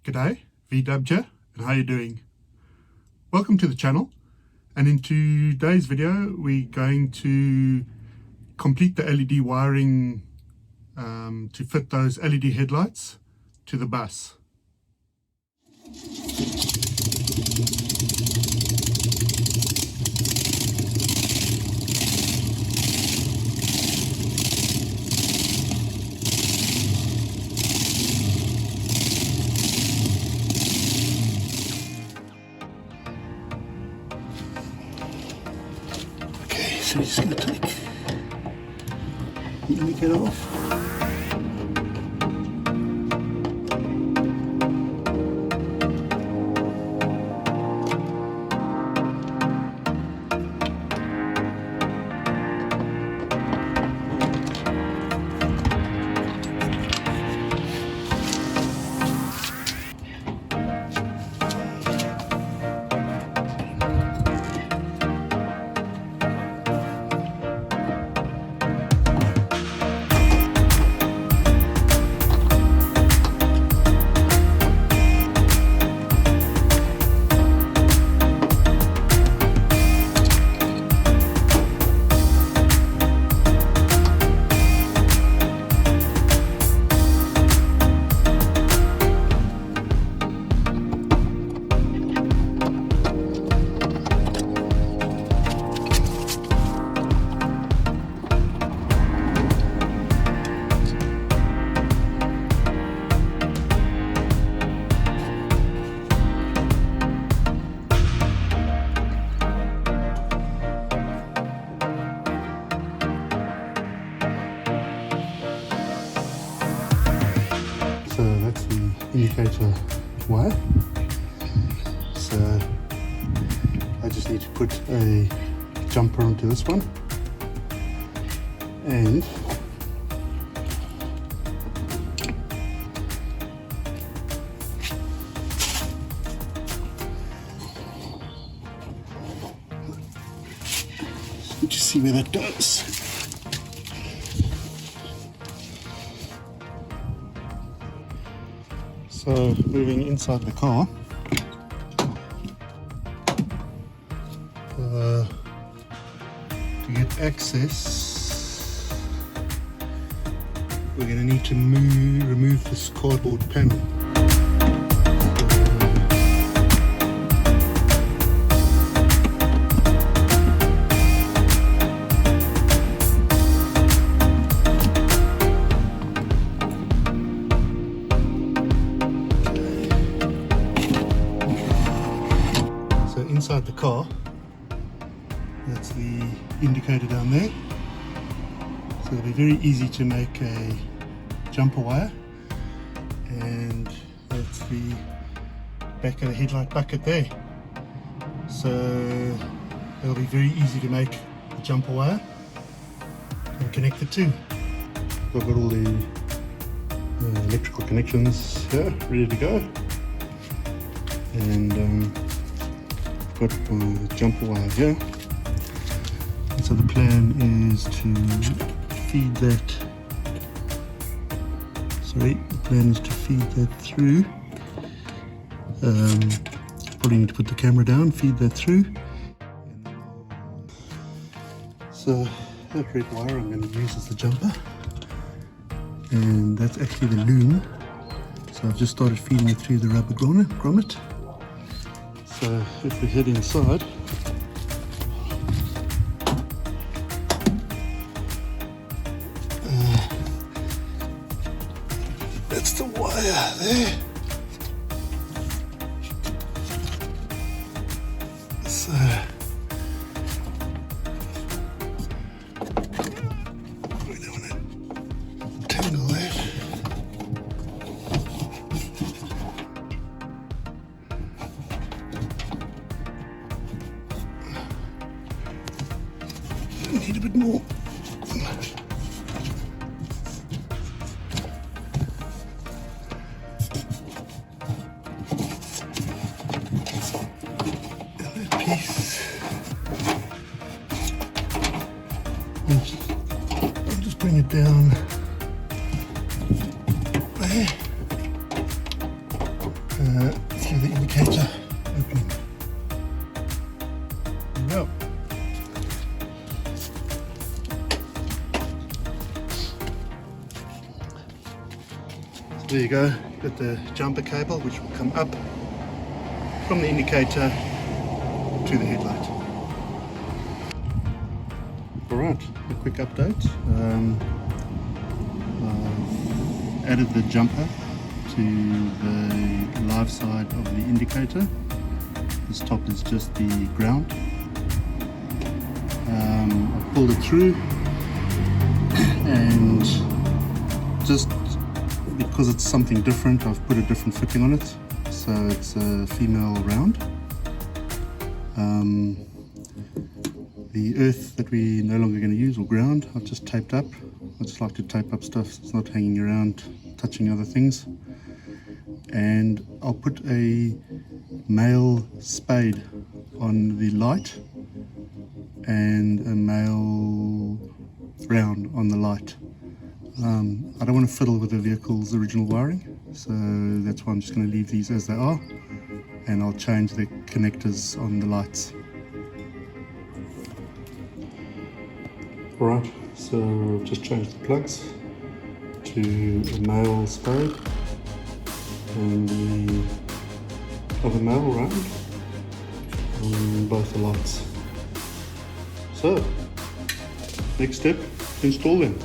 G'day, VW, and how you doing? Welcome to the channel, and in today's video we're going to complete the LED wiring to fit those LED headlights to the bus. So we're just going to take the indicator off. So that's the indicator wire. So I just need to put a jumper onto this one, and just see where that goes. So moving inside the car, to get access, we're going to need to remove this cardboard panel. Inside the car, that's the indicator down there, so it'll be very easy to make a jumper wire, and that's the back of the headlight bucket there, so it'll be very easy to make a jumper wire and connect the two. I've got all the electrical connections here ready to go, and got the jumper wire here. And so the plan is to feed that, through. Probably need to put the camera down, feed that through. So that red wire I'm going to use as the jumper, and that's actually the loom. So I've just started feeding it through the rubber grommet. So if we head inside, that's the wire there. So we don't want to tangle that. Need a bit more. And that piece. I'll just bring it down there. through the indicator opening. There we go. So there you go, got the jumper cable which will come up from the indicator to the headlight. Alright, a quick update. I've added the jumper to the live side of the indicator. This top is just the ground. I pulled it through, and just because it's something different, I've put a different fitting on it. So it's a female round. The earth that we're no longer going to use, or ground, I've just taped up. I just like to tape up stuff so it's not hanging around, touching other things. And I'll put a male spade on the light and a male round on the light. I don't want to fiddle with the vehicle's original wiring, so that's why I'm just going to leave these as they are, and I'll change the connectors on the lights. Alright, so I've just changed the plugs to a male spade and the other male round on both the lights. So, next step, install them.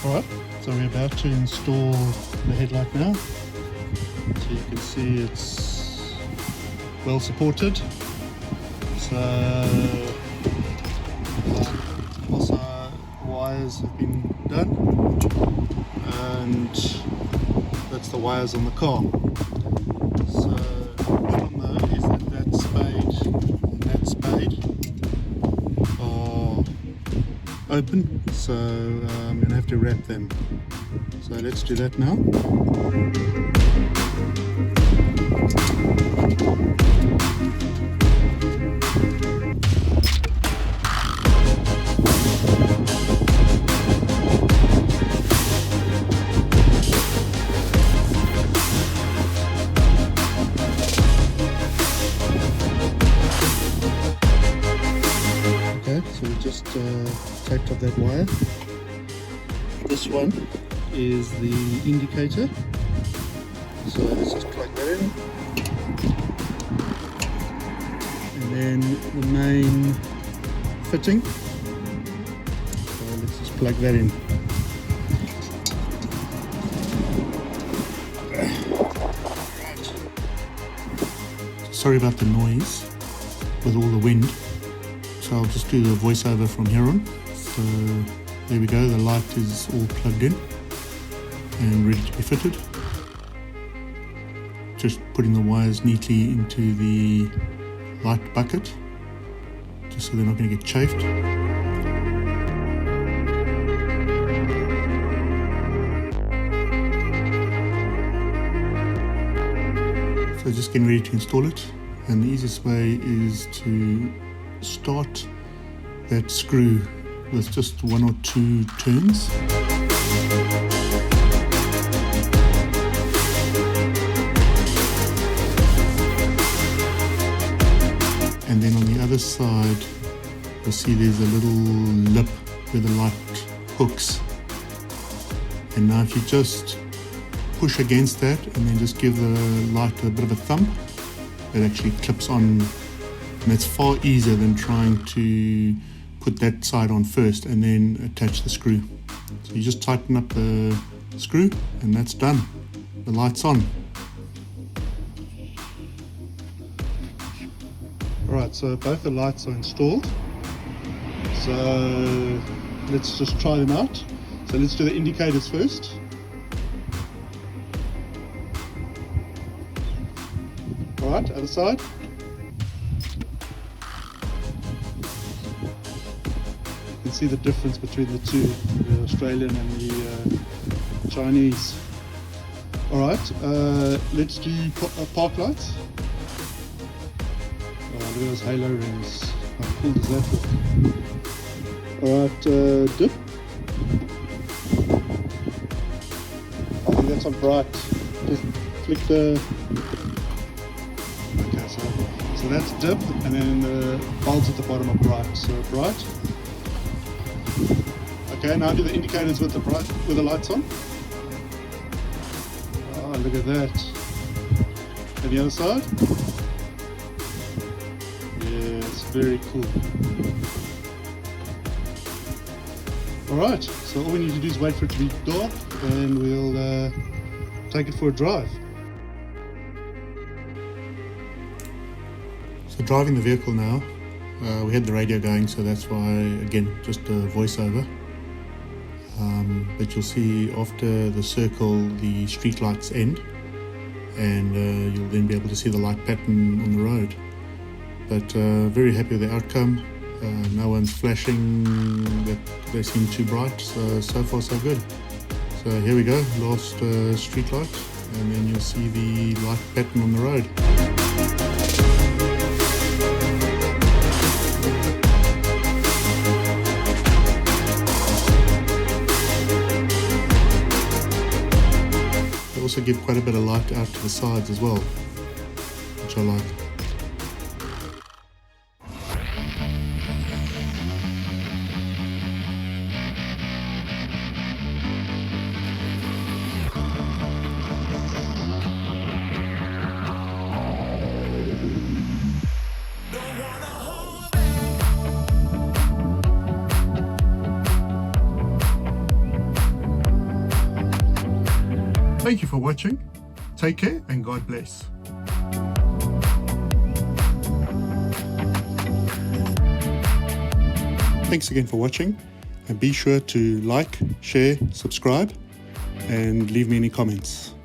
Alright, so we're about to install the headlight now. So you can see it's well supported. So also wires have been done, and that's the wires on the car. So the problem though is that that spade and that spade are open, so I'm going to have to wrap them. So let's do that now. So we just taped up that wire. This one is the indicator, so let's just plug that in, and then the main fitting, so let's just plug that in. Sorry about the noise with all the wind. So I'll just do the voiceover from here on. So there we go, the light is all plugged in and ready to be fitted. Just putting the wires neatly into the light bucket, just so they're not going to get chafed. So just getting ready to install it, and the easiest way is to start that screw with just 1 or 2 turns. And then on the other side you'll see there's a little lip where the light hooks, and now if you just push against that and then just give the light a bit of a thump, it actually clips on. And it's far easier than trying to put that side on first and then attach the screw. So you just tighten up the screw and that's done. The light's on. Alright, so both the lights are installed. So let's just try them out. So let's do the indicators first. Alright, other side. You can see the difference between the two, the Australian and the Chinese. Alright, let's do park lights. Oh, look at those halo rings. How cool does that look? Alright, dip. I think that's on bright. just flick the, okay, so that's dip, and then the bulbs at the bottom are bright, so bright. Okay, now do the indicators with the lights on. Oh, look at that. And the other side? Yes, very cool. Alright, so all we need to do is wait for it to be dark and we'll take it for a drive. So driving the vehicle now, we had the radio going, so that's why, again, just a voiceover. But you'll see after the circle the street lights end, and you'll then be able to see the light pattern on the road. But very happy with the outcome. No one's flashing that they seem too bright, so far so good. So here we go, last street light, and then you'll see the light pattern on the road. They also give quite a bit of light out to the sides as well, which I like. Thank you for watching. Take care and God bless. Thanks again for watching, and be sure to like, share, subscribe, and leave me any comments.